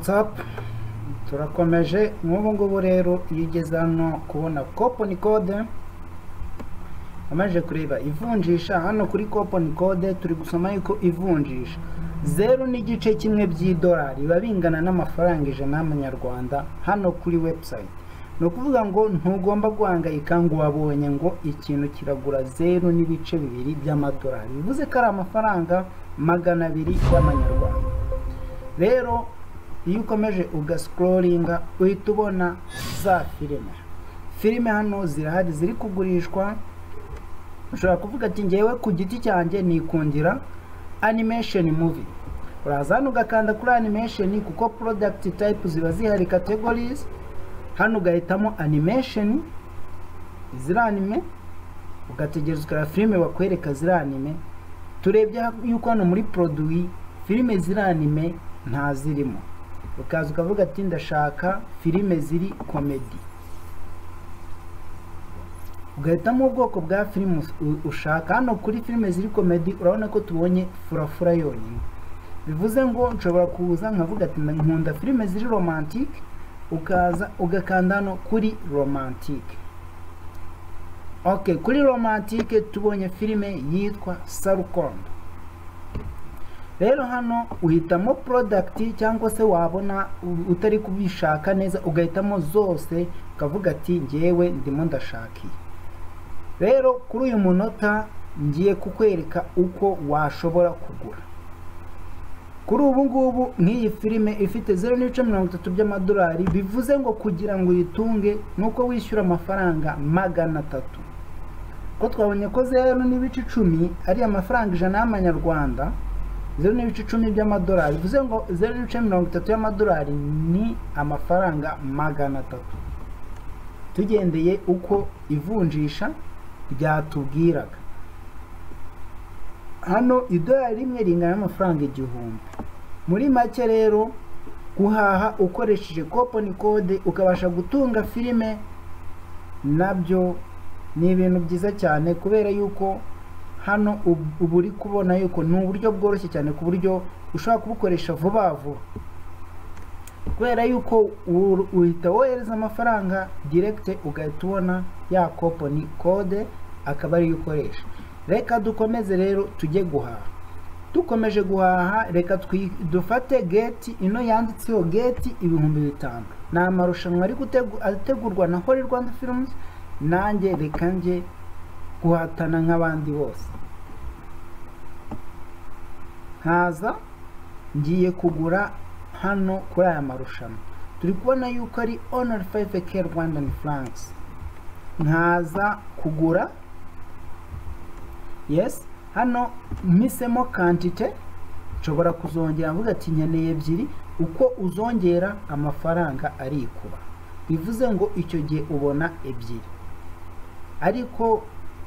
What's up? Turakomeje nk'ubu ngubu rero iyo ugeze hano kubona coupon code amaje kureba ivunjisha hano kuri coupon code turi gusoma yuko ivunjisha 0.1 by'idolari biba bingana n'amafaranga 100 y'amanyarwanda hano kuri website. No kuvuga ngo ntugomba guhangayika ngo wabonye ngo ikintu kiragura 0.2 by'amadolari bivuze ko ari amafaranga 200 y'amanyarwanda. Rero iyo ukomeje ugascrollinga uhita ubona za filime hano zirahari ziri kugurishwa. Ushobora kuvuga ati ngewe ku giti cyanjye nikundira animation movie, uraza hano ugakanda kuri animation kuko product type ziba zihari categories. Hano ugahitamo animation zira anime ugategereza ukara filime bakwereka zira anime. Turebye yuko hano muri produit filime zira anime nta zirimo, ukaza ukavuga ati ndashaka filime ziri comedy, ugahitamo ubwoko bwa filime ushaka. Hano kuri filime ziri comedy urabona ko tubonye furafura yonyine, bivuze ngo nshobora kuza nkavuga ati nkunda filime ziri romantic, ukaza ugakanda hano kuri romantic. Okay, kuri romantic tubonye filime yitwa Sarukondo. Rero hano uhitamo product cyangwa se wabona utari kubishaka neza ugahitamo zose ukavuga ati ngewe ndimo ndashaki. Rero kuri uyu munota ngiye kukwereka uko washobora kugura. Kuri ubu ngubu nk'iyi filime ifite 0.30 by'amadolari bivuze ngo kugira ngo uyitunge nuko wishyura amafaranga 300. Ko twabonye ko 0.10 ari amafaranga 100 y'amanyarwanda, 0.10 by'amadolari bivuze ngo 0.30 y'amadolari ni amafaranga 300. Tugendeye uko ivunjisha ryatubwiraga, hano idolari rimwe ringana n'amafaranga 1000. Muri make rero guhaha ukoresheje coupon code ukabasha gutunga filime nabyo ni ibintu byiza cyane, kubera yuko hano ubu uri kubona yuko ni uburyo bworoshye cyane ku buryo ushobora kubukoresha vuba vuba, kubera yuko uhita wohereza amafaranga direct ugahita ubona ya coupon code akaba ari ukoresha. Reka dukomeze rero tujye guhaha. Dukomeje guhaha reka dufate gate ino yanditseho gate 5000. Ni amarushanwa ari gutegurwa na Holy Rwanda Films, nanjye reka nje guhatana nk'abandi bose. Nkaza ngiye kugura hano kuri aya marushanwa turi kubona yuko ari honor 5k Rwandan francs. Nkaza kugura, yes, hano mpisemo quantity, nshobora kuzongera mvuga ati nkeneye 2, uko uzongera amafaranga arikuba, bivuze ngo icyo gihe ubona 2. Ariko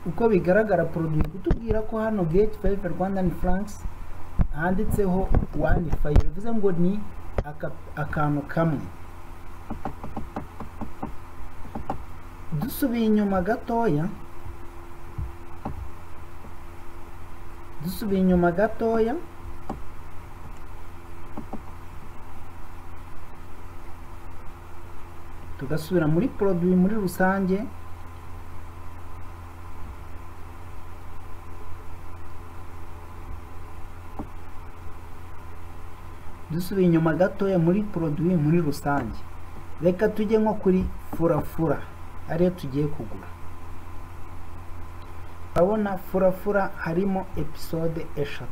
uko bigaragara produit kutubwira ko hano gate 5 Rwandan francs handitseho 15, bivuze ngo ni akantu kamwe. Dusubiye inyuma gatoya, tugasubira muri produit muri rusange. Dusubiye inyuma gatoya muri produit muri rusange, reka tujye nko kuri furafura ariyo tugiye kugura. Urabona furafura harimo episode 3.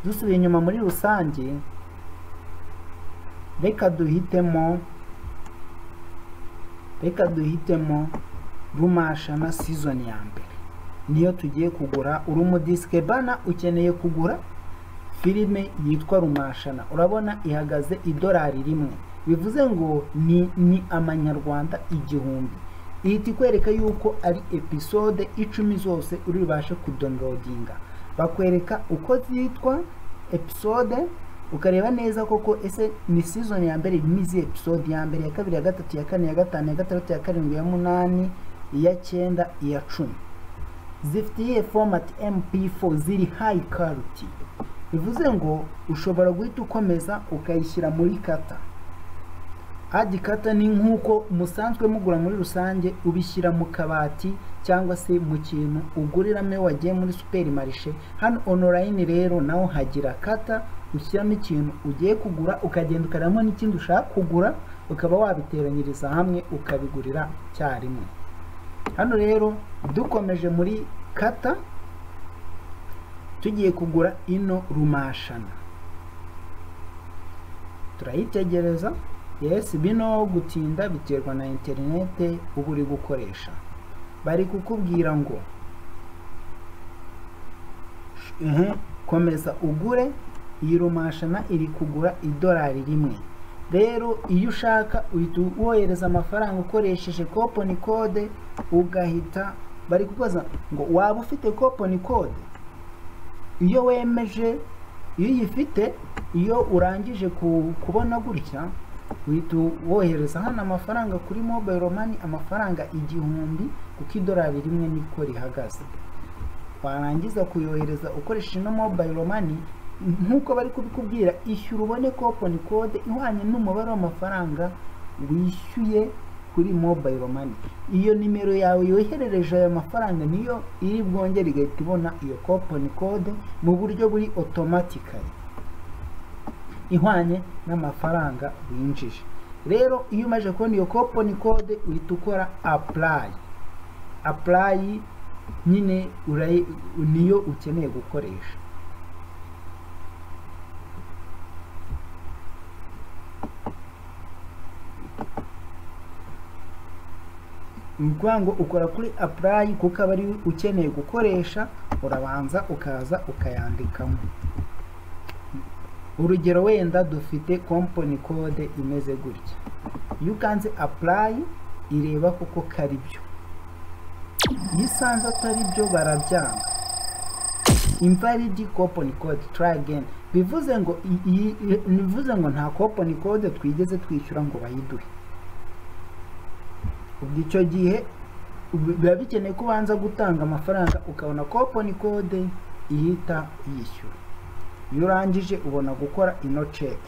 Dusubiye inyuma muri rusange, reka duhitemo Rumashana season ya mbere, niyo tugiye kugura. Urumu disque bana ukeneye kugura filime yitwa Rumashana, urabona ihagaze idolari rimwe, bivuze ngo ni amanyarwanda 1000. Ihita ikwereka yuko ari episode 10 zose uri bubashe kudownloadinga. Bakwereka uko zitwa episode, ukareba neza koko ese ni season ya mbere imizi episode ya mbere, ya kabiri, ya gatatu, ya kane, ya gatanu, ya gatandatu, ya karindwi, ya munani, iya 9, iya 10. zifitiye format mp4 ziri high quality, bivuze ngo ushobora guhita ukomeza ukayishyira muri kata. Add kata ni nk'uko musanzwe mugura muri rusange, ubishyira mu kabati cyangwa se mu kintu uguriramo wagiye muri supermarché. Hano online rero naho hagira kata, ushyiramo ikintu ugiye kugura, ukagenda ukaramo n'ikindi ushaka kugura, ukaba wabiteranyiriza hamwe ukabigurira cyarimwe. Hano rero dukomeje muri kata, tugiye kugura ino rumashana, turayitegereza. Yes, bino gutinda biterwa na internet uba uri gukoresha. Bari kukubwira ngo komeza ugure, iyi rumashana iri kugura $1. Rero iyo ushaka uhita wohereza amafaranga ukoresheje coupon code, ugahita bari kukubaza ngo waba ufite coupon code. Iyo wemeje, iyo uyifite, iyo urangije kubona gutya, uhita wohereza hano amafaranga kuri mobile money, amafaranga 1000, kuko $1 niko rihagaze. Warangiza kuyohereza ukoresheje no mobile money, nkuko bari kubikubwira, ishyura ubone coupon code ihwanye n'umubare w'amafaranga wishyuye kuri mobile money. Iyo nimero yawe yoherereje aya mafaranga niyo iri bwongere igahita ibona iyo coupon code mu buryo buri automatically ihwanye n'amafaranga winjije. Rero iyo umaze kubona iyo coupon code uhita ukora apply nyine niyo ukeneye gukoresha. Ngo ukora kuri apply kuko aba ari ukeneye gukoresha, urabanza ukaza ukayandikamo. Urugero wenda dufite coupon code imeze gutya, iyo ukanze apply ireba kuko kari byo. Iyo isanze atari byo barabyanga. Invalid coupon code, try again. Bivuze ngo nta coupon code twigeze twishyura ngo bayiduhe. Ubwo icyo gihe biba bikeneye kubanza gutanga amafaranga ukabona coupon code ihita yishyura. Iyo urangije ubona gukora ino check.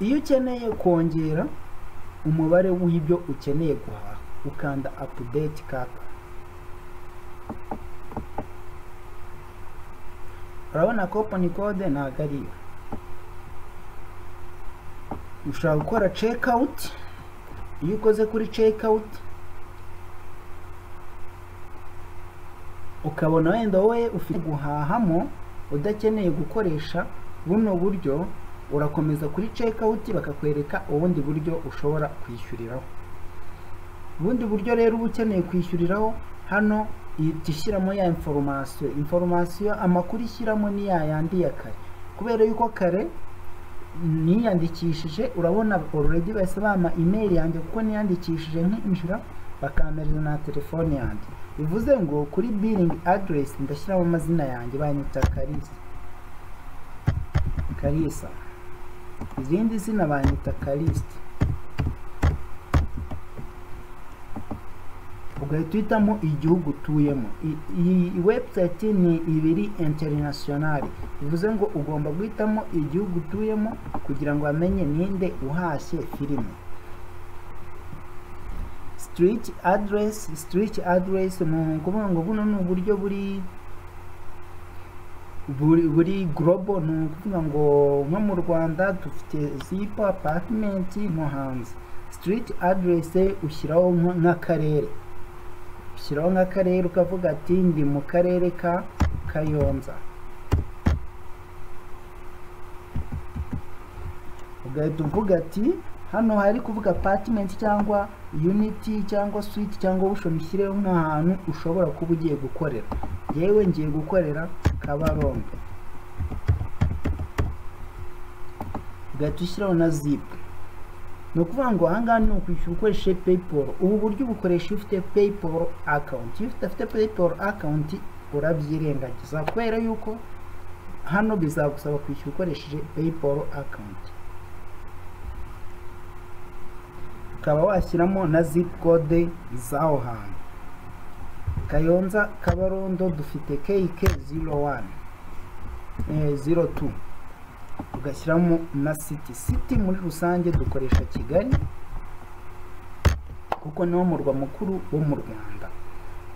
Iyo ukeneye kongera umubare w'ibyo ukeneye guhaha, ukanda update cart. Urabona coupon code ntago ariyo. Ushobora gukora check out. Iyo ukoze kuri check out, ukabona wenda wowe ufite guhahamo udakeneye gukoresha buno buryo, urakomeza kuri check out bakakwereka ubundi buryo ushobora kwishyuriraho. Ubundi buryo rero uba ukeneye kwishyuriraho, hano ishyiramo ya information, amakuru ishyiramo ni yayandi ya kare. Kubera yuko kare niyandikishije, urabona already bahise bampa email yanjye kuko niyandikishije nkinjira, bakampereza na telefone yanjye. Bivuze ngo kuri billing address ndashyiramo amazina yanjye, banyita Kalisa. Izindi zina banyita Kalista. Ugahita uhitamo igihugu utuyemo. Iyi website ni ibiri international, bivuze ngo ugomba guhitamo igihugu utuyemo kugira ngo amenye ninde uhashye filime. Street address ni ukuvuga ngo buno ni uburyo buri global, ni ukuvuga ngo nko mu Rwanda dufite Zip apartment no hanze. Street address ushyiraho nk'akarere, ushyiraho nk'akarere ukavuga ati ndi mu karere ka Kayonza. Ugahita uvuga ati hano hari kuvuga apartment cyangwa unity cyangwa suite cyangwa ushomishireho nk'ahantu ushobora kuba ugiye gukorera. Yewe ngiye gukorera Kabarongo. Ugahita ushyiraho na Zip. Ni ukuvuga ngo ahangaha ni ukwishyura ukoresheje PayPal. Ubu buryo bukoresha ufite PayPal account. Iyo udafite PayPal account urabyirengagiza, kubera yuko hano bizagusaba kwishyura ukoresheje PayPal account. ukaba washyiramo na zip code z'aho hantu. Kayonza Kabarondo dufite KK 01 02 ugashyiramo na city muri rusange dukoresha Kigali kuko niwo murwa mukuru wo mu Rwanda.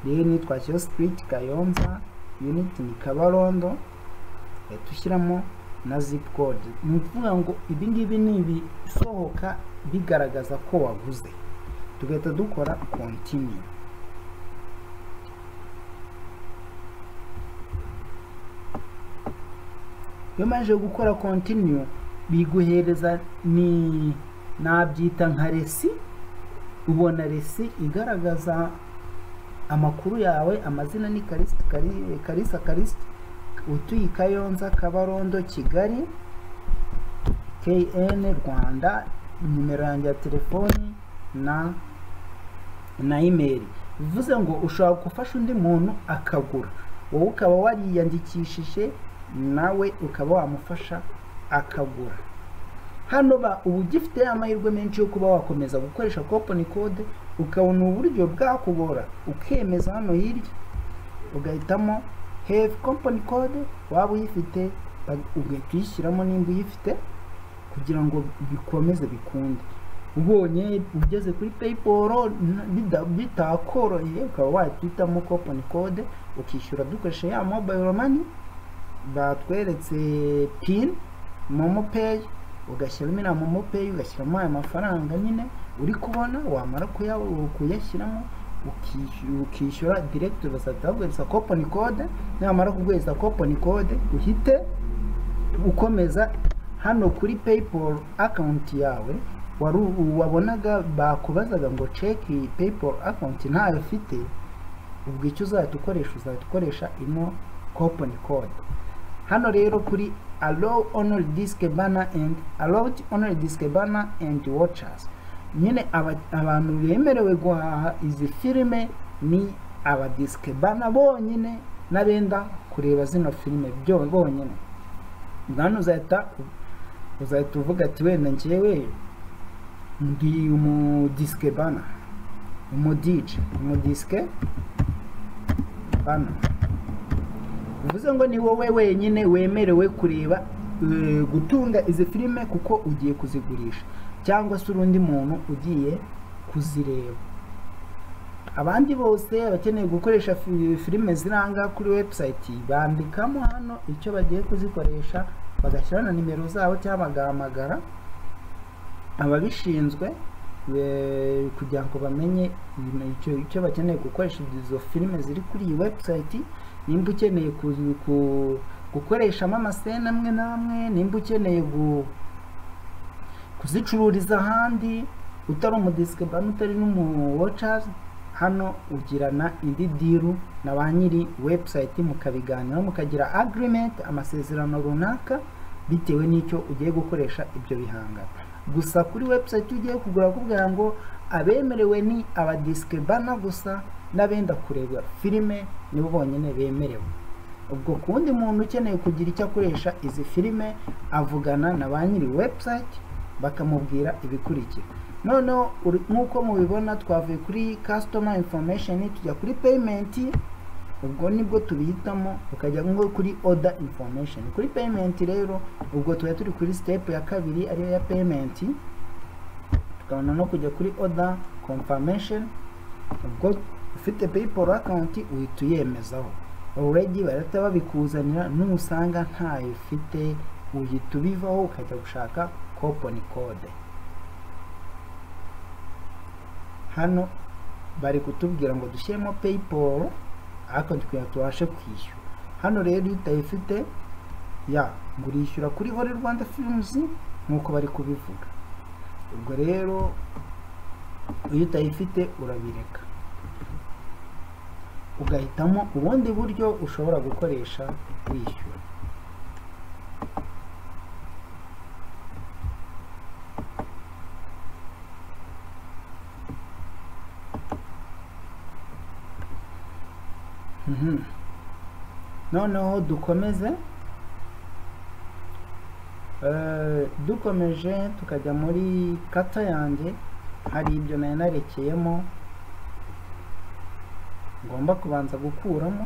Rero ni twashyira street Kayonza, unit ni Kabarondo, tushyiramo na zip code. Ni ukuvuga ngo ibi ngibi ni ibisohoka bigaragaza ko waguze, tugahita dukora continue. Iyo maje gukora continue biguhereza ni nabyita nka resi. Ubona resi igaragaza amakuru yawe, amazina ni Kalisa utuye Kayonza Kabarondo Kigali KN Rwanda, nimero yanjye ya telefoni na email. Bivuze ngo ushobora gufasha undi muntu akagura, wowe ukaba wariyandikishije nawe ukaba wamufasha akagura. Hano ubu gifite amahirwe menshi yo kuba wakomeza gukoresha coupon code, ukabona uburyo bwakugora ukemeza hano hirya ugahitamo have coupon code, waba uyifite ugahita uyishyiramo nimba uyifite kugira ngo bikomeze bikunde. Ubonye ugeze kuri PayPal bitakoroheye ukaba wahitamo coupon code ukishyura dukoresha ya mobile money batweretse pin Momo Pay, ugashyiramo na Momo Pay ugashyiramo aya mafaranga nyine uri kubona, wamara kuyashyiramo ukishyura direct bazaguhereza coupon code. Nyamara kuguhereza coupon code uhite ukomeza hano kuri PayPal account yawe wabonaga bakubazaga ngo check PayPal account ntayo ufite, ubwo icyo uzatukoresha ino coupon code. Hano rero kuri allow only disc banner and watchers, nyine abantu bemerewe guhaha izi filime ni aba disc banner bonyine n'abenda kureba zino filime bonyine. Ngano uzahita uvuga ati wenda njyewe ndi umu disc banner, umu disc banner. Bivuze ngo ni wowe wenyine wemerewe kureba gutunga izi filime kuko ugiye kuzigurisha, cyangwa se urundi muntu ugiye kuzireba. Abandi bose abakeneye gukoresha filime ziranga kuri website bandikamo hano icyo bagiye kuzikoresha, bagashyira na nimero zabo cyangwa bagahamagara ababishinzwe kugira ngo bamenye icyo bakeneye gukoresha izo filime ziri kuri iyi website. Nimba ukeneye gukoreshamo amasena amwe n'amwe, nimba ukeneye kuzicururiza ahandi utari umudisike bana utari n'umu watchers, hano ugirana indi deal na ba nyiri website mukabiganira mukagira agreement, amasezerano runaka bitewe n'icyo ugiye gukoresha ibyo bihangano. Gusa kuri website ugiye kugura kugira ngo abemerewe ni aba disque bana gusa, n'abenda kureba filime nibo bonyine bemerewe. Ubwo kundi muntu ukeneye kugira icyo akoresha izi filime avugana na ba nyiri website bakamubwira ibikurikira. Noneho nkuko mubibona twavuye kuri customer information tujya kuri payment, ubwo nibwo tubihitamo ukajya ngo kuri order information. Kuri payment rero ubwo tuba turi kuri step ya kabiri ariyo ya payment, tukabona no kujya kuri order confirmation. Ubwo ufite PayPal account uhita uyemezaho, already barata babikuzanira, nusanga ntayo ufite uhita ubivaho ukajya gushaka coupon code. Hano bari kutubwira ngo dushyiremo PayPal account kugira tubashe kwishyura. Hano rero utayifite ngurishyura kuri Holy Rwanda Films nkuko bari kubivuga. Ubwo rero iyo utayifite urabireka ugahitamo ubundi buryo ushobora gukoresha wishyura. Noneho dukomeje tukajya muri kata yanjye, hari ibyo narekeyemo ngomba kubanza gukuramo.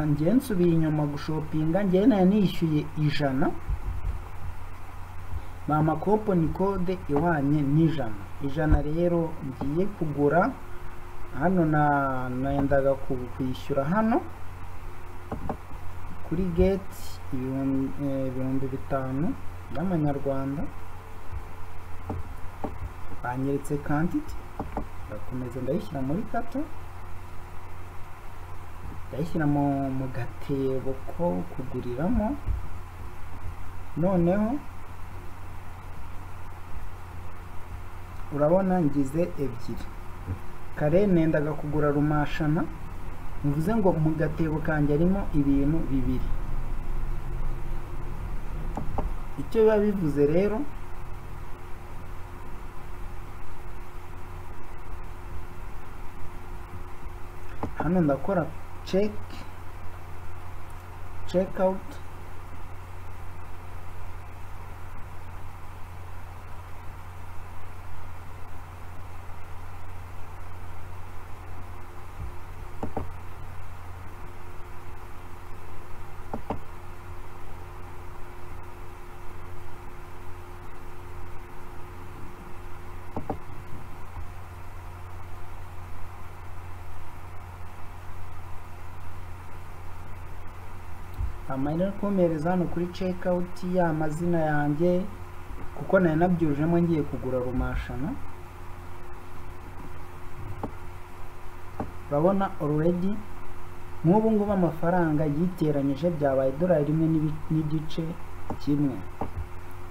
Ngiye nsubiye inyuma gushopinga, ngiye nayo nishyuye 100, mama coupon code ihwanye n'100 rero ngiye kugura hano. Nayendaga kwishyura hano kuri gate 5,000 y'amanyarwanda, banyeretse quantity, ndakomeza ndayishyira muri kata, ndayishyira mu gatebo ko kuguriramo. Noneho urabona ngize 2. Kare nendaga kugura rumashana, mvuze ngo mu gatebo kanjye arimo ibintu 2. Icyo biba bivuze rero, hano ndakora check out, amayina komereza hano kuri check out ya mazina yanjye, kuko nayo nabyujemo ngiye kugura rumashana. Urabona already nk'ubu ngubu amafaranga yiteranyije byabaye $1.5.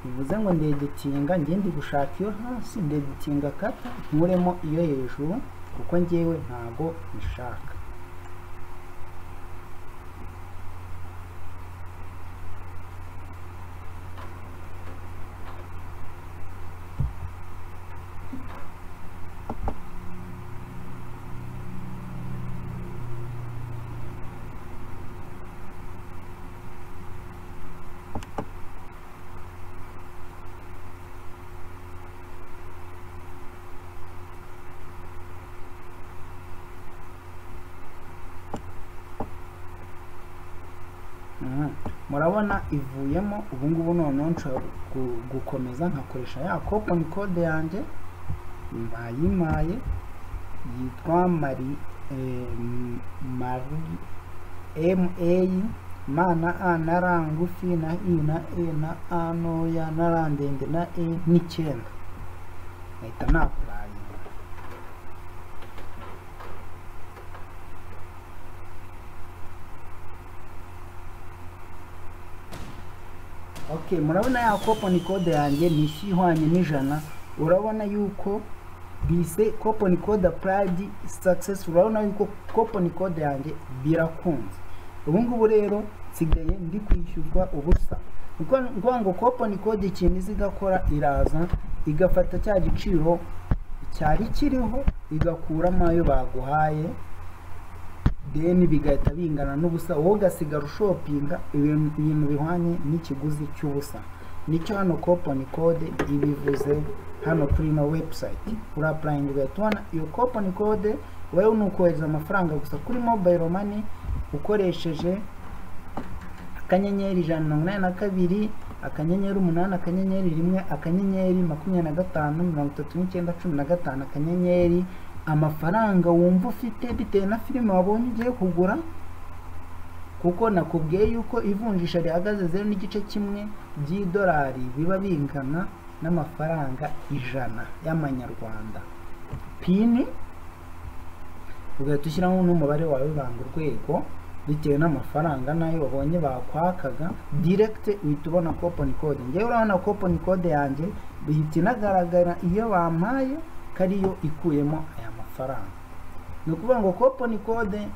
Bivuze ngo ndeditinga, ngende gushaka iyo hasi, ndeditinga kata nkuremo iyo hejuru, kuko ngewe ntago nshaka. Murabona ivuyemo. Ubu ngubu noneho nshobora gukomeza nkakoresha ya coupon code yanjye mbayimaye, yitwa Mari MA na A na R ngufi na I na E na A ntoya na R ndende na E n'9. Ahita napuraye. Okay, murabona ya coupon code yanjye nishi ihwanye n'100. Urabona yuko bise coupon code applied success. Urabona yuko coupon code yanjye birakunze. Ubu ngubu rero sigaye ndi kwishyurwa ubusa. Ngo ngo coupon code ikintu izigakora, iraza igafata cya giciro cyari kiriho igakuramo ayo baguhaye, then bigahita bingana n'ubusa, wowe ugasigara ushopinga ibintu bihwanye n'ikiguzi cy'ubusa. Nicyo hano coupon code ibivuze hano kuri no website. Ura applying ugahita iyo coupon code, wewe nukohereza amafaranga gusa kuri mobile money ukoresheje akanyenyeri 182 akanyenyeri 8 akanyenyeri 1 akanyenyeri 25 akanyenyeri amafaranga wumva ufite bitewe na filime wabonye ugiye kugura, kuko nakubwiye yuko ivunjisha rihagaze 0.1 by'idolari biba bingana n'amafaranga 100 y'amanyarwanda. Pini ugahita ushyiramo n'umubare wawe banga urwego bitewe n'amafaranga nayo wabonye bakwakaga, direct uhita ubona coupon code. Ngewe urabona coupon code yanjye bihita inagaragara iyo bampaye kariyo ikuyemo aya mafaranga. Ni ukuvuga ngo coupon code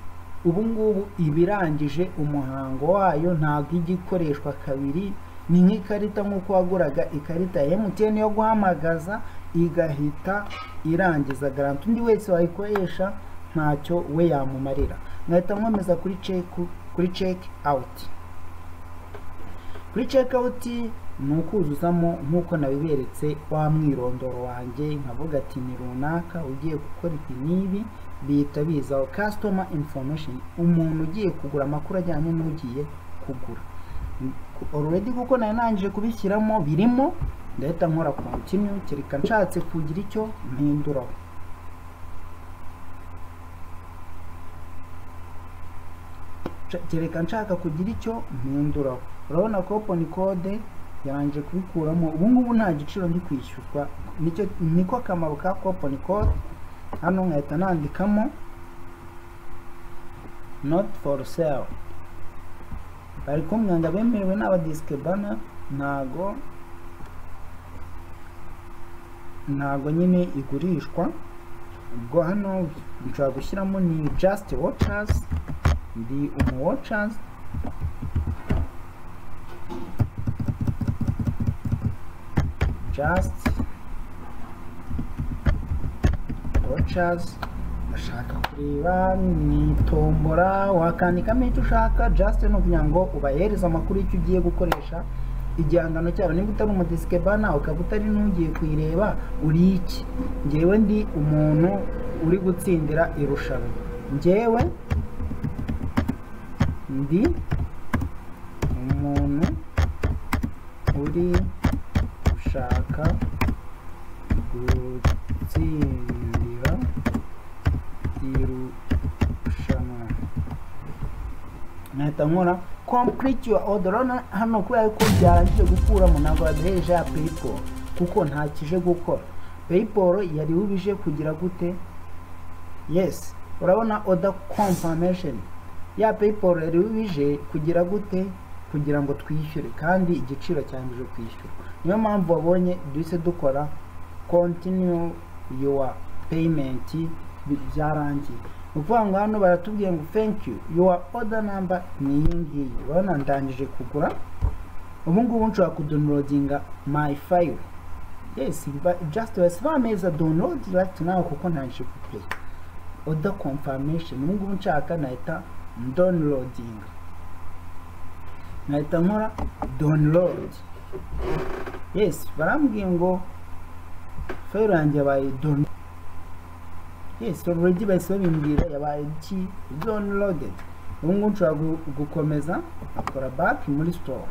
ubu ngubu ibirangije umuhango wayo, ntabwo igikoreshwa kabiri ni nk'ikarita nk'uko waguraga ikarita ya MTN yo guhamagaza igahita irangiza garanti, undi wese wayikoresha ntacyo we yamumarira. Nkahita nkomeza kuri check out. Kuri check out ni ukuzuzamo nk'uko nabiberetse wa mwirondoro wanjye, nkavuga ati ni runaka ugiye gukora ibi n'ibi, bihita bizaho customer information, umuntu ugiye kugura, amakuru ajyanye n'ugiye kugura. Already kuko nangije kubishyiramo birimo, ndahita nkora continue. Kereka nshatse kugira icyo mpinduraho, urabona coupon code yarangije kubikuramo. ubu ngubu nta giciro ndi kwishyurwa, niko akamaro ka coupon code. Hano nkahita nandikamo not for sale, bari kumwanga bemerewe n'aba Discbana, ntago nyine igurishwa. ubwo hano nshobora gushyiramo ni just watchers, ndi watchers, just watchers. Bashaka kureba ni tombora, wakandikamo icyo ushaka. Just no kugira ngo ubahereza amakuru y'icyo ugiye gukoresha igihangano cyabo. Niba utari umu Discbana ukaba utari n'ugiye kuyireba, uri iki? Njyewe ndi umuntu uri gutsindira irushanwa, njyewe ndi umuntu uri gushaka gutsindira irushanwa. Nahita nkora complete your order. Hano kubera ko byarangije gukuramo, ntabwo baduhereje ya PayPal kuko nta kije gukora. PayPal yari ubije kugira gute? Yes, urabona order confirmation ya PayPal yari ubije kugira gute? Kugira ngo twishyure, kandi igiciro cyangije kwishyura. Niyo mpamvu wabonye duhise dukora continue your payment, byarangiye. Ukuvuga ngo hano baratubwiye ngo thank you, your order number ni iyi ngiyi. Urabona ndangije kugura. ubu ngubu nshobora kudownloadinga my file. Yes, just bameza download right now kuko ntangije kuplay. Order confirmation ubu ngubu nshaka nahita downloading, nahita nkora download. Yes, barambwiye ngo file yanjye yabaye download. Yes, already bahise babimbwira yabaye iki downloaded. ubu ngubu nshobora gukomeza akora back muri store.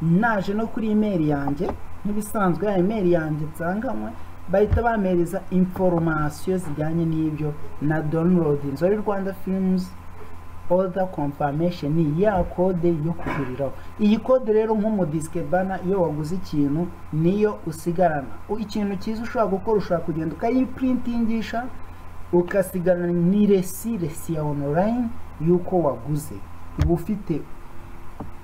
Naje no kuri email yanjye nk'ibisanzwe, ya email yanjye nsanganywe, bahita bamereza information zijyanye n'ibyo na download Nzori Rwanda Films order confirmation, ni ya code yo kuguriraho. Iyi code rero nk'umu Discbana iyo waguze ikintu niyo usigarana. Ikintu cyiza ushobora gukora, ushobora kugenda ukayiprintingisha ukasigarana ni resi ya online yuko waguze. uba ufite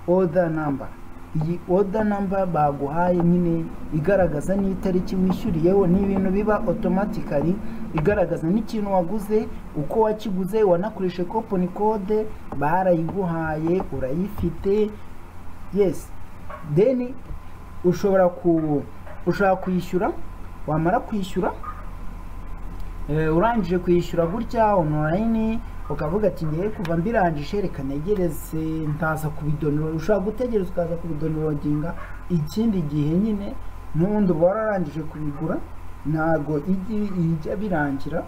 order number. Iyi order number baguhaye nyine igaragaza n'itariki wishyuriyeho, ni ibintu biba automatically igaragaza n'ikintu waguze, uko wakiguze, wanakoreshe coupon code barayiguhaye, urayifite. Yes, then ushobora kwishyura. Wamara kwishyura, urangije kwishyura gutya online, ukavuga ati ngiye kuva mbirangije reka negereze ntaza kubidownload. Ushobora gutegereza ukaza kubidownloadinga ikindi gihe nyine, n'ubundi uba wararangije kubigura, ntago ijya birangira.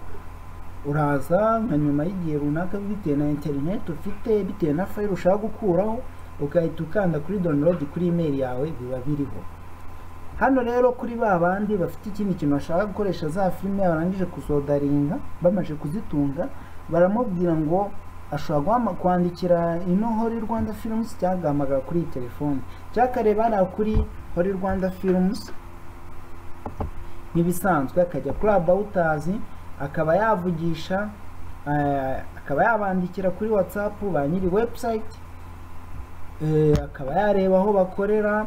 Uraza nka nyuma y'igihe runaka bitewe na internet ufite, bitewe na file ushaka gukuraho, ugahita ukanda kuri download kuri email yawe, biba biriho. Hano rero kuri babandi bafite ikindi kintu bashaka gukoresha za filime barangije kuzodaringa, bamaze kuzitunga, baramubwira ngo ashobora kwandikira ino Holy Rwanda Films cyangwa ahamagara kuri telefone, cyakareba ara kuri Holy Rwanda Films n'ibisanzwe, akajya kuri Abouters akaba yavugisha, akaba yabandikira kuri WhatsApp ba nyiri website, akaba yareba aho bakorera,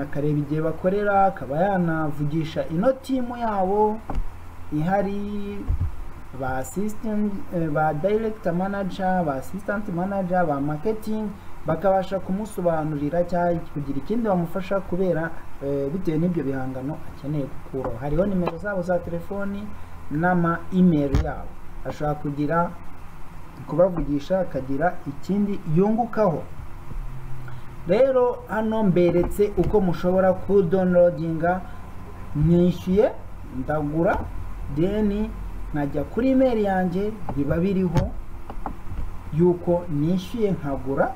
akareba igihe bakorera, akaba yanavugisha ino team yabo ihari ba assistant ba director manager, ba assistant manager, ba marketing, bakabasha kumusobanurira cyangwa kugira ikindi bamufasha kubera bitewe n'ibyo bihangano akeneye gukuraho. Hariho nimero zabo za telefoni n'ama email yabo, ashobora kugira kubavugisha akagira ikindi yungukaho. Rero hano mberetse uko mushobora ku downloadinga. Nishyuye ndagura, then nkajya kuri email yanjye biba biriho yuko nishyuye nkagura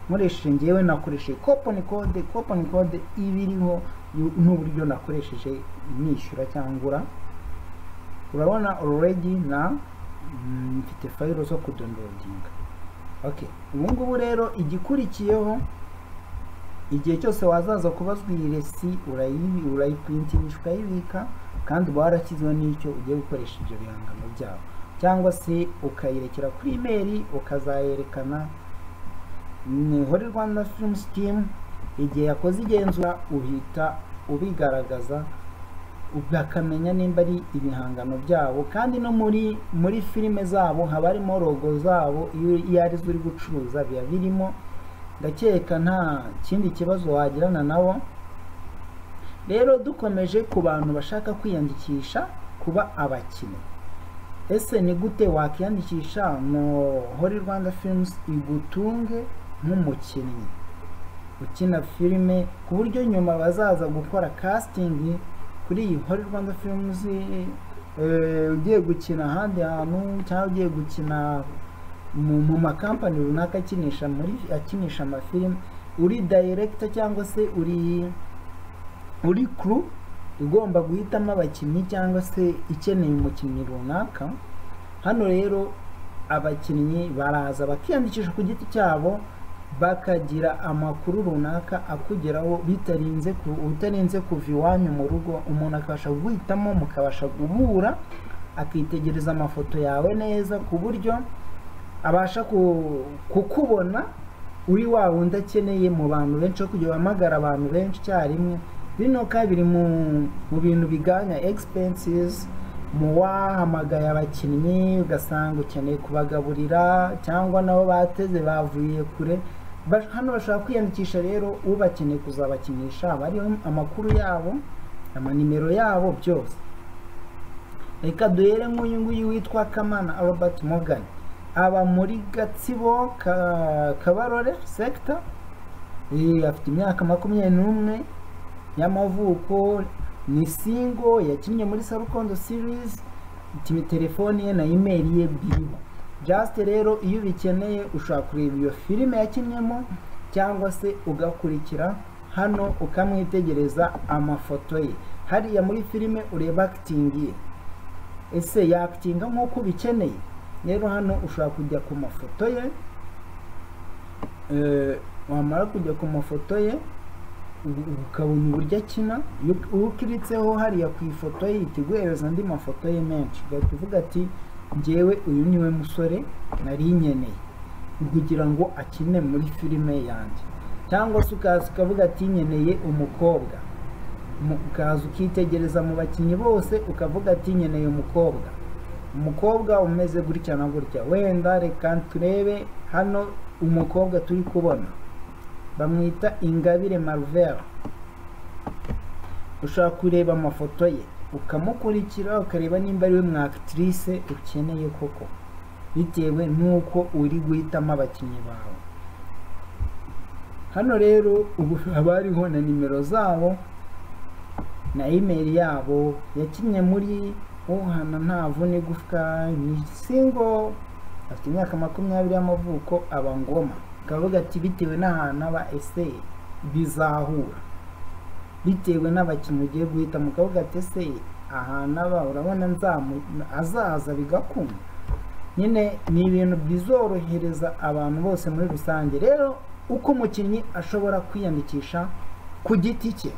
nkoresheje ngewe nakoresheje coupon code ibiriho n'uburyo nakoresheje nishyura cyangwa. Urabona already na mfite file zo ku downloadinga. Okay, ubu ngubu rero igikurikiyeho, igihe cyose wazaza kubazwa iyi resi urayiprintisha ukayibika, kandi uba warashyizeho n'icyo ugiye gukoresha ibyo bihangano byabo, cyangwa se ukayirekera kuri email ukazayerekana ni Holy Rwanda Films Team. Igihe yakoze igenzura uhita ubigaragaza ugakamenya nimba ari ibihangano byabo, kandi no muri filime zabo haba harimo logo zabo iyo ari zo uri gucuruza biba birimo. Ndakeka nta kindi kibazo wagirana nabo. Rero dukomeje ku bantu bashaka kwiyandikisha kuba abakinnyi, ese ni gute wakiyandikisha mu Holy Rwanda Films igutunge nk'umukinnyi ukina filime, ku buryo nyuma bazaza gukora casting kuri iyi Holy Rwanda Films, ugiye gukina ahandi hantu cyangwa ugiye gukina mu makampani runaka akinisha amafilime, uri director cyangwa se uri crew igomba guhitamo abakinnyi cyangwa se ikeneye umukinnyi runaka. Hano rero abakinnyi baraza bakiyandikisha ku giti cyabo, bakagira amakuru runaka akugeraho utarinze kuva iwanyu mu rugo. Umuntu akabasha guhitamo, mukabasha guhura, akitegereza amafoto yawe neza ku buryo abasha kukubona uri wa wundi akeneye mu bantu benshi, kugira uhamagara abantu benshi icyarimwe. Bino kabiri mu bintu biganya expenses, mu wahamagaye abakinnyi ugasanga ukeneye kubagaburira cyangwa nabo bateze bavuye kure. Hano bashaka kwiyandikisha rero ubakeneye kuzabakinisha, bari amakuru yabo, amanimero yabo byose. Reka duhere nk'uyu nguyu witwa Kamana Albert Morgan, aba muri Gatsibo Kabarore sector, afite imyaka 21 y'amavuko, ni single, yakinnye muri Sarukondo series, telefone ye na email ye biriho. Just rero iyo bikeneye ushobora kureba iyo filime yakinnyemo cyangwa se ugakurikira hano ukamwitegereza amafoto ye. Hariya muri filime ureba acting ye, ese yakitinga nk'uko bikeneye. Rero hano ushobora kujya ku mafoto ye, wamara kujya ku mafoto ye ukabona uburyo akina. Ukiritseho hariya ku ifoto ye iguhereza andi mafoto ye menshi, ugahita uvuga ati njyewe uyu niwe musore nari nkeneye kugira ngo akine muri filime yanjye. Cyangwa se ukavuga ati nkeneye umukobwa, ukaza ukitegereza mu bakinnyi bose ukavuga ati nkeneye umukobwa umeze gutya na gutya. Wenda reka turebe hano umukobwa turi kubona bamwita Ingabire Marvel. Ushobora kureba amafoto ye ukamukurikira ukareba nimba ari we mwactrice ukeneye koko, bitewe nuko uri guhitamo abakinnyi bawe. Hano rero ubu haba hariho na nimero zabo na email yabo. Yakinnye muri Uhana Ntavune Igufwa, ni single, afite imyaka 20 y'amavuko, aba Ngoma. Kavuga ati bitewe n'ahantu aba ese bizahura, bitewe n'abakinnyi ugiye guhita mukavuga ati ese ahantu aba urabona azaza bigakunda. Nyine ni ibintu bizorohereza abantu bose muri rusange. Rero uko umukinnyi ashobora kwiyandikisha ku giti cye,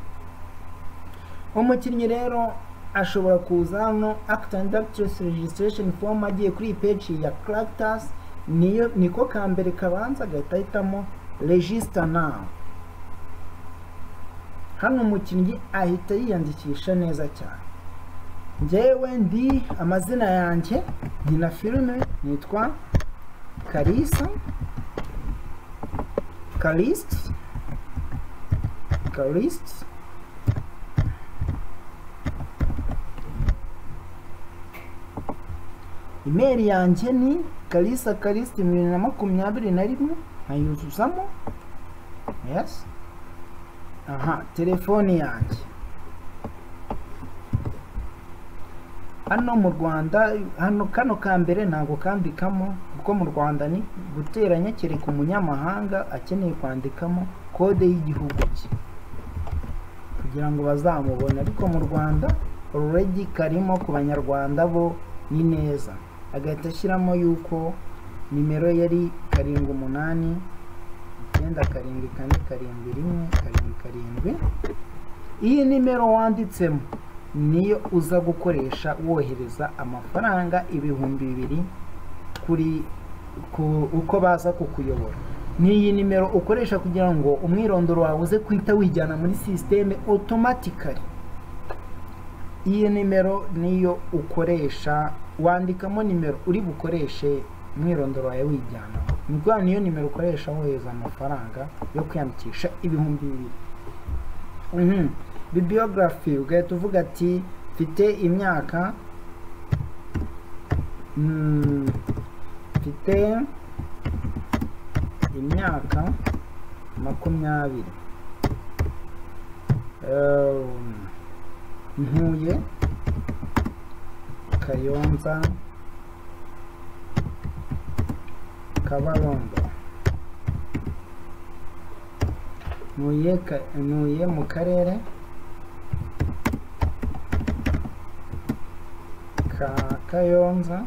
umukinnyi rero ashobora kuza hano actor and actress registration form, agiye kuri page ya Cractas, niko kambere kabanza agahita ahitamo register now. Hano umukinnyi ahita yiyandikisha neza cyane. njyewe ndi amazina yanjye nkina filime nitwa Kalisa Kalist email yanjye ni Kalisa Kalist 2021 nkayuzuzamo. Yes. Aha, telefone yanjye hano mu Rwanda, hano kano ka mbere ntago kandikamo kuko mu Rwanda ni guteranya kereka umunyamahanga akeneye kwandikamo kode y'igihugu cye kugira ngo bazamubone, ariko mu Rwanda already karimo ku banyarwanda bo ni neza, agahita ashyiramo yuko nimero yari 78 9 iyi nimero wanditsemo niyo uza gukoresha wohereza amafaranga 2,000 kuri uko baza kukuyobora. Niyi nimero ukoresha kugira ngo umwirondoro wawe uze kwita wijyana muri systeme automatically. Iyi nimero niyo ukoresha wandikamo nimero uri bukoreshe umwirondoro wawe wijyana. Nibwo niyo nimero ukoresha wohereza amafaranga yo kwiyandikisha 2,000. Bibliography ugahita uvuga ati mfite imyaka mfite imyaka 20, ntuye Kayonza Kabarondo, ntuye mu karere ka Kayonza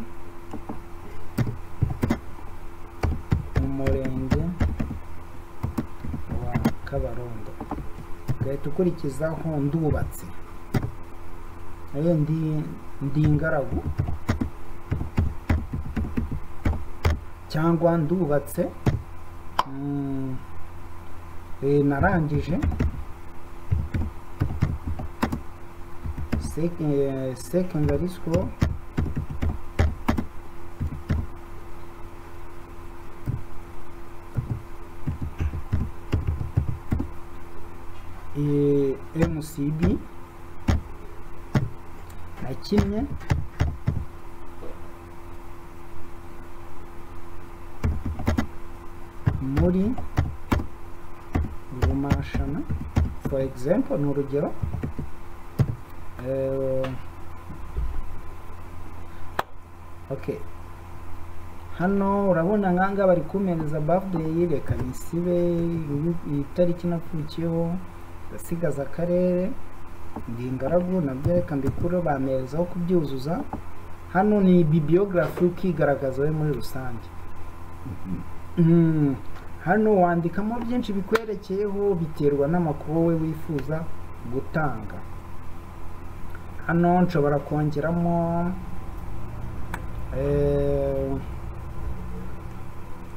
mu murenge wa Kabarondo. Ugahita ukurikizaho ndubatse, nayo ndi ingaragu cyangwa ndubatse, narangije secondary school MCB, nakinnye muri Rumashana for example, ni urugero. Okay, hano urabona nkanga bari kumeneza birthday, reka nisibe itariki napfukiyeho gasigaza akarere ndi ingaragu, nabyo reka mbikure bamerezaho kubyuzuza. Hano ni bibliography ukigaragaza we muri rusange. Hano wandikamo byinshi bikwerekeyeho biterwa n'amakuru we wifuza gutanga. Hano nshobora kongeramo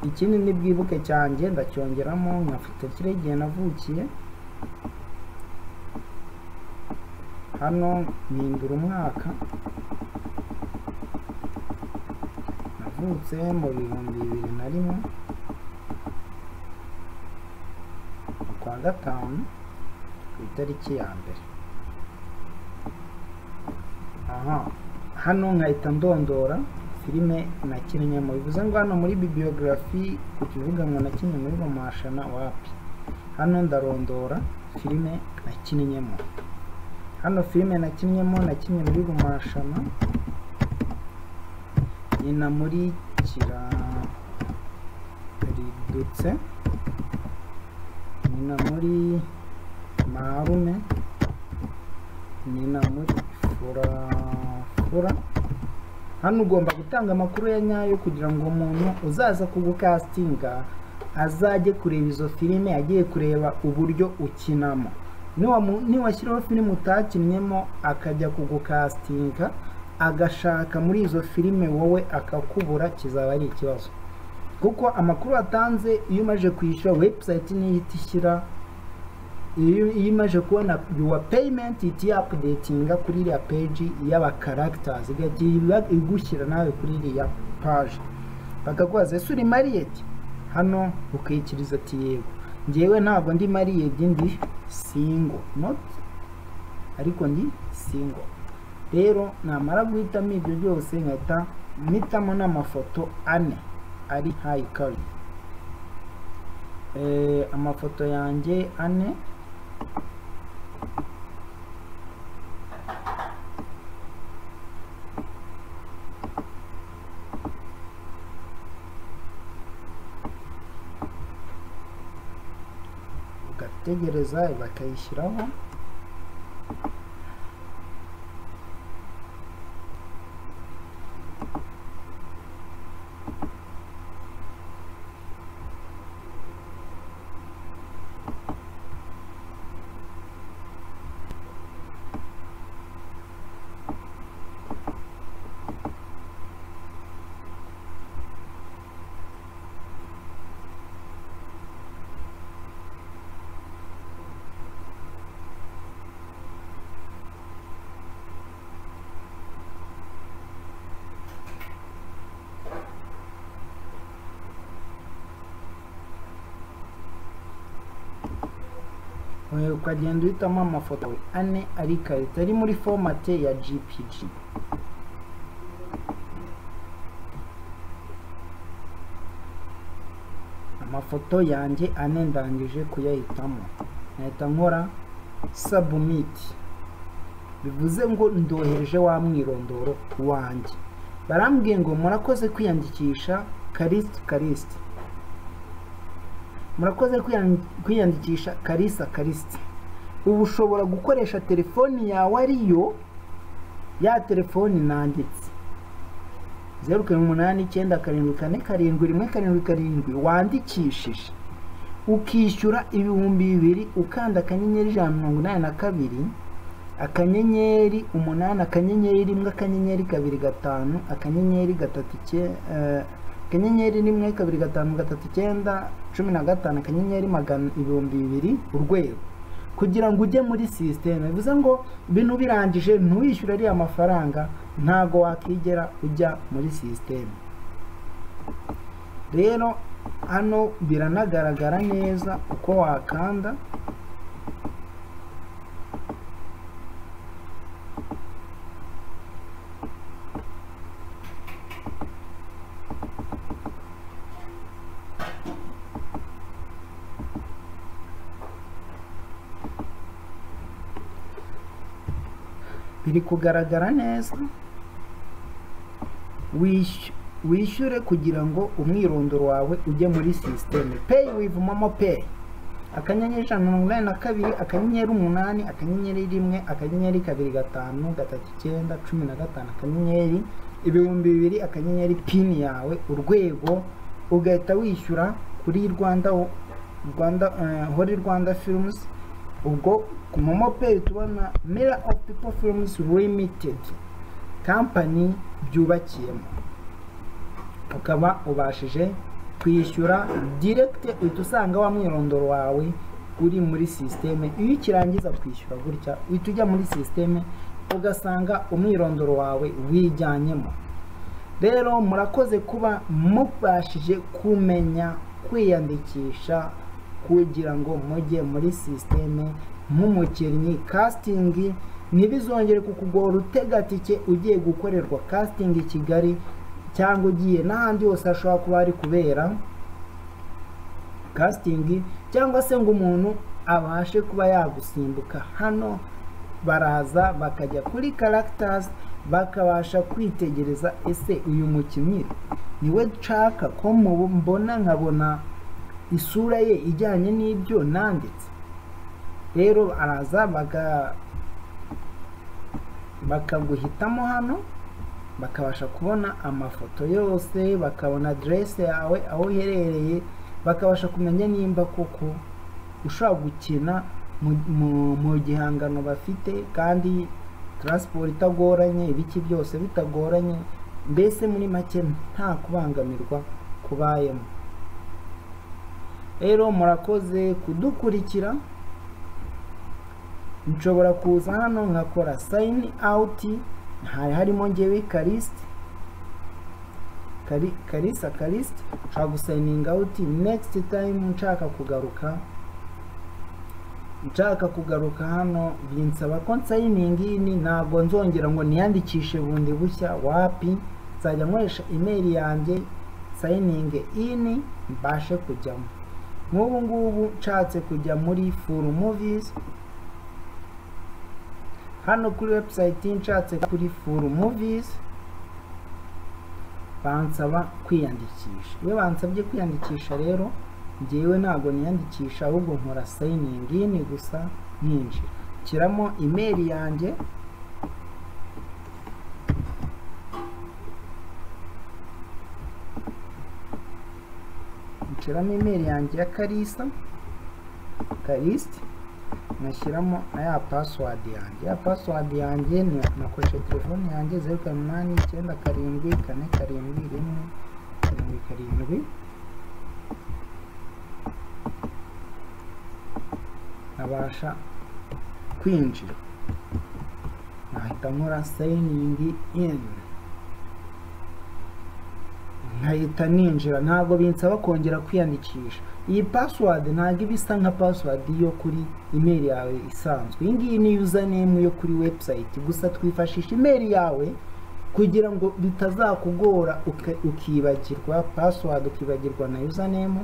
ikindi ni bwibuke cyanjye ndacyongeramo, nkafite kire igihe navukiye. Hano nindura umwaka navutse mu 2001 kwa gatanu ku itariki ya mbere. Aha, hano nkahita ndondora filime nakinnyemo, bivuze ngo hano muri bibliography kukivuga ngo nakinye muri Rumashana wapi. Hano ndarondora filime nakinnyemo. Hano filime nakinnyemo, nakinye muri Rumashana, nyina muri Kiraridutse, nyina muri Marume, nyina muri Fura. Hano ugomba gutanga amakuru ya nyayo kugira ngo umuntu uzaza kugukastinga azajye kureba izo filime agiye kureba uburyo ukinamo. Niwashyiraho filime utakinnyemo akajya kugukastinga agashaka muri izo filime wowe akakubura, kizaba ari ikibazo, kuko amakuru atanze iyo umaje kwishyura website niyo ihita ishyira iyo imaje kubona your payment iti updatinga kuri iriya page y'aba characters igatiba igushyira nawe kuri iriya page bakakubaza ese uri married hano ukikiriza ati yego ngewe ntabwo ndi married ndi single not ariko ndi single. Rero namara guhitamo ibyo byose nkahita mpitamo n'amafoto ane ari high quality. Amafoto yanjye ane ugategereza bakayishyiraho. Ukagenda uhitamo amafoto ane ari karita ari muri format ya JPG. Amafoto yanjye ane ndangije kuyahitamo, nahita nkora submit, bivuze ngo ndohereje wa mwirondoro wanjye. Barambwiye ngo murakoze kwiyandikisha Karista. Murakoze kwiyandikisha Karista. Ubu ushobora gukoresha telefoni yawe ariyo ya telefoni nanditse 0789744717 wandikishije ukishyura ibihumbi 2 ukanda akanyenyeri 182 akanyenyeri 8 akanyenyeri 1 akanyenyeri 25 akanyenyeri 3 akanyenyeri 1 2 5 3 9 15 akanyenyeri 200 urwego kugira ngo ujye muri system. Bivuze ngo bintu birangije ntuwishyura ari amafaranga ntago wakigera ujya muri system. Rero hano biranagaragara neza uko wakanda biri kugaragara neza. Wishyure kugira ngo umwirondoro wawe ujye muri system. Pay with Momo Pay akanyenyeri 182 akanyenyeri 8 akanyenyeri 1 akanyenyeri 25 39 15 akanyenyeri 2000 akanyenyeri pin yawe urwego ugahita wishyura kuri Holy Rwanda Films. Ubwo ku Momo Pay tubona Mirror of People Films Limited company byubakiyemo, ukaba ubashije kwishyura direct uhita usanga wa mwirondoro wawe uri muri system. Iyo ikirangiza kwishyura gutya uhita ujya muri system ugasanga umwirondoro wawe wijyanyemo. Rero murakoze kuba mubashije kumenya kwiyandikisha kugira ngo mujye muri system nk'umukinnyi. Casting ntibizongere kukugora utega tike ugiye gukorerwa casting i Kigali cyangwa ugiye n'ahandi hose ashobora kuba ari kubera casting, cyangwa se ngo umuntu abashe kuba yagusimbuka. Hano baraza bakajya kuri characters bakabasha kwitegereza ese uyu mukinnyi niwe nshaka ko mbona nkabona isura ye ijyanye n'ibyo nanditse. Rero araza bakaguhitamo hano, bakabasha kubona amafoto yose, bakabona address yawe aho uherereye, bakabasha kumenya nimba koko ushobora gukina mu gihangano bafite kandi transport itagoranye, ibiki byose bitagoranye, mbese muri make nta kubangamirwa kubayemo. Rero murakoze kudukurikira, nshobora kuza hano nkakora sign out, hari harimo ngewe Kalisa nshaka gusigning out. Next time nshaka kugaruka hano binsaba ko signing in, ntabwo nzongera ngo niyandikishe bundi bushya, wapi, nzajya nkoresha email yanjye signing in mbashe kujyamo. Nk'ubu ngubu nshatse kujya muri full movies, hano kuri website nshatse kuri full movies bansaba kwiyandikisha. Iyo bansabye kwiyandikisha rero njyewe ntabwo niyandikisha, ahubwo nkora signing in gusa ninjira, nshyiramo email yanjye, ya Kalisa, nashyiramo na ya password yanjye. Ya password yanjye nakoresha telefone yanjye 0889474717 nabasha kwinjira, nahita nkora signing in, nkahita ninjira, ntabwo binsaba kongera kwiyandikisha. Iyi password ntabwo ibisa nka password yo kuri email yawe isanzwe. Iyi ngiyi ni username yo kuri website, gusa twifashisha email yawe kugira ngo bitazakugora ukibagirwa password, ukibagirwa na username.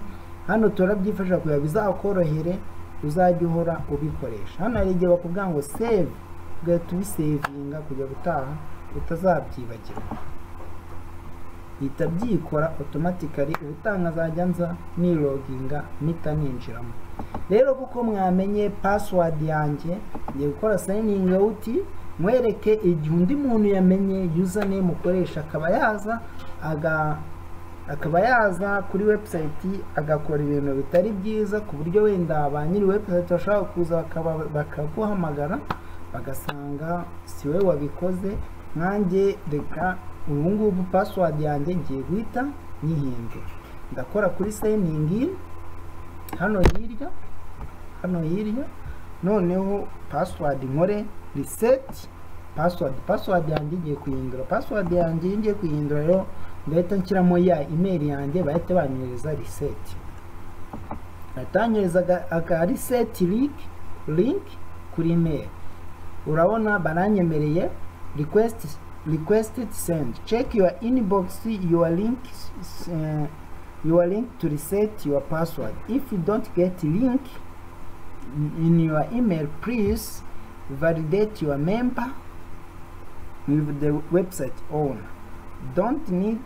Hano turabyifasha kugira bizakorohere uzajya uhora ubikoresha. Hano hari igihe bakubwira ngo save, ugahita ubisavinga kujya gutaha utazabyibagirwa, bihita byikora automatically. ubutanga azajya nza niloginga mpita ninjiramo. Rero kuko mwamenye password yanjye, ngiye gukora signing out, mwereke igihe undi muntu yamenye username ukoresha, akaba yaza kuri website agakora ibintu bitari byiza, ku buryo wenda ba nyiri website bashaka kuza bakaguhamagara bagasanga si we wabikoze. Nkanjye reka ubu ngubu password yanjye ngiye guhita nyihindura, ndakora kuri signing in hano hirya, noneho password nkore reset password yanjye ngiye kuyihindura. Password yanjye ngiye kuyihindura rero ndahita nshyiramo ya email yanjye, bahita banyohereza reset, batanyereza aka reset link kuri email. Urabona baranyemereye requested send, check your inbox, your link to reset your password. If you don't get link in your email, please validate your member with the website owner. Don't need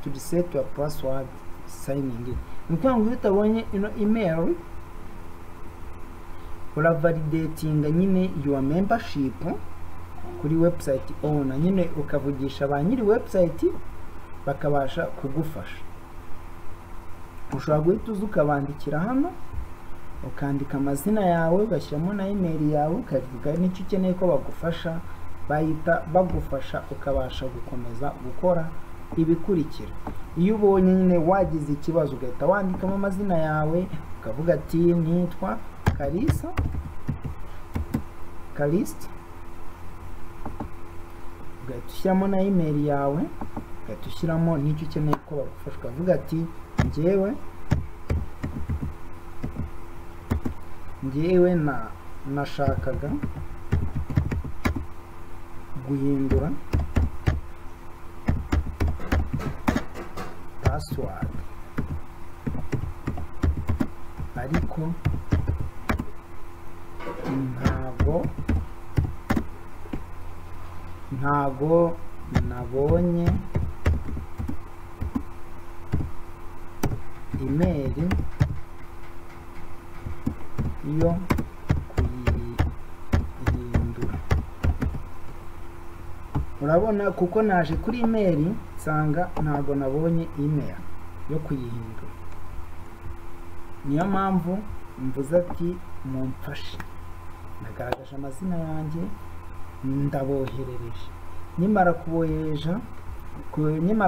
to reset your password signing in. Mukwangu utabonye ino email ura validating nyine your membership kuri website owner, nyine ukavugisha ba nyiri website bakabasha kugufasha. Ushobora guhita uza ukabandikira hano, ukandika amazina yawe, ugashyiramo na email yawe, ukavuga n'icyo ukeneye ko bagufasha, bahita bagufasha ukabasha gukomeza gukora ibikurikira. Iyo ubonye nyine wagize ikibazo ugahita wandikamo amazina yawe, ukavuga ati nitwa Kalisa, ugahita ushyiramo na email yawe, ugahita ushyiramo n'icyo ukeneye ko bagufasha, ukavuga ati njyewe nashakaga guhindura password, ariko ntago nabonye email yo kuyihindura. Urabona kuko naje kuri email nsanga ntago nabonye email yo kuyihindura, niyo mpamvu mvuze ati mumfashe. Nagaragaje amazina yanjye, ndaboherereje. Nimara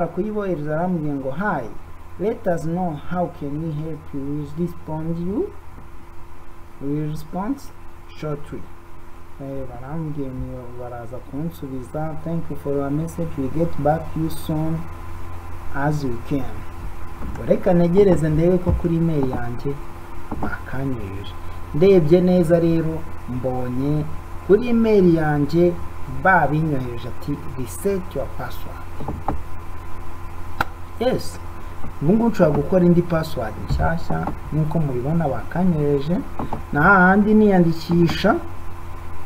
kuyibohereza arambwiye ngo hi, let us know how can we help you with respond shortly. barambwiye baraza kunsubiza. Thank you for your message, we get back to you soon as we can. Reka negereze ndebe ko kuri email yanjye bakanyohereje. Ndebye neza rero mbonye kuri email yanjye babinyohereje ati reset your password. Yes, ubungu nshobora gukora indi password nshyashya nkuko mubibona bakanyohereje. Na handi niyandikisha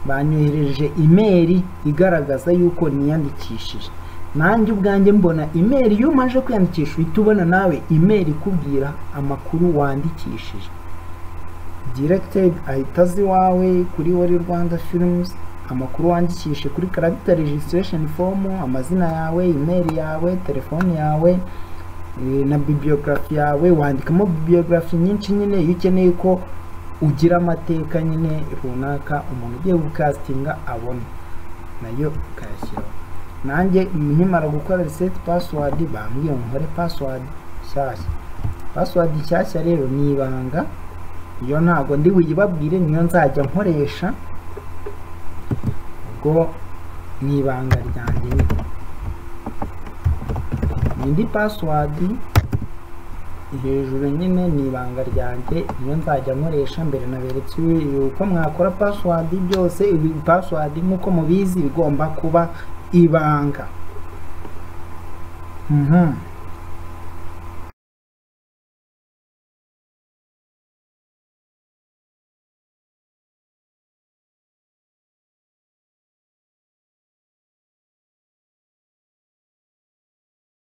banyohereje email igaragaza yuko niyandikishije. Nanjye ubwanjye mbona email iyo umaje kwiyandikisha uhita ubona nawe email ikubwira amakuru wandikishije. Directed ahita azi wawe kuri Wari Rwanda Films, amakuru wandikishe kuri character registration form, amazina yawe, email yawe, telefone yawe na bibliography yawe. Wandikamo bibliography nyinshi nyine iyo ukeneye ko ugira amateka nyine runaka umuntu ugiye gukastinga abona, nayo ukayashyiraho. Nanjye nkimara gukora reset password bambwiye nkore password nshyashya. Password nshyashya rero ni ibanga, iyo ntago ndi buyibabwire, niyo nzajya nkoresha, ubwo ni ibanga ryanjye. Indi password hejuru nyine ni ibanga ryanjye, niyo nzajya nkoresha. Mbere naberetse uko mwakora password byose. Ibi password nkuko mubizi bigomba kuba ibanga.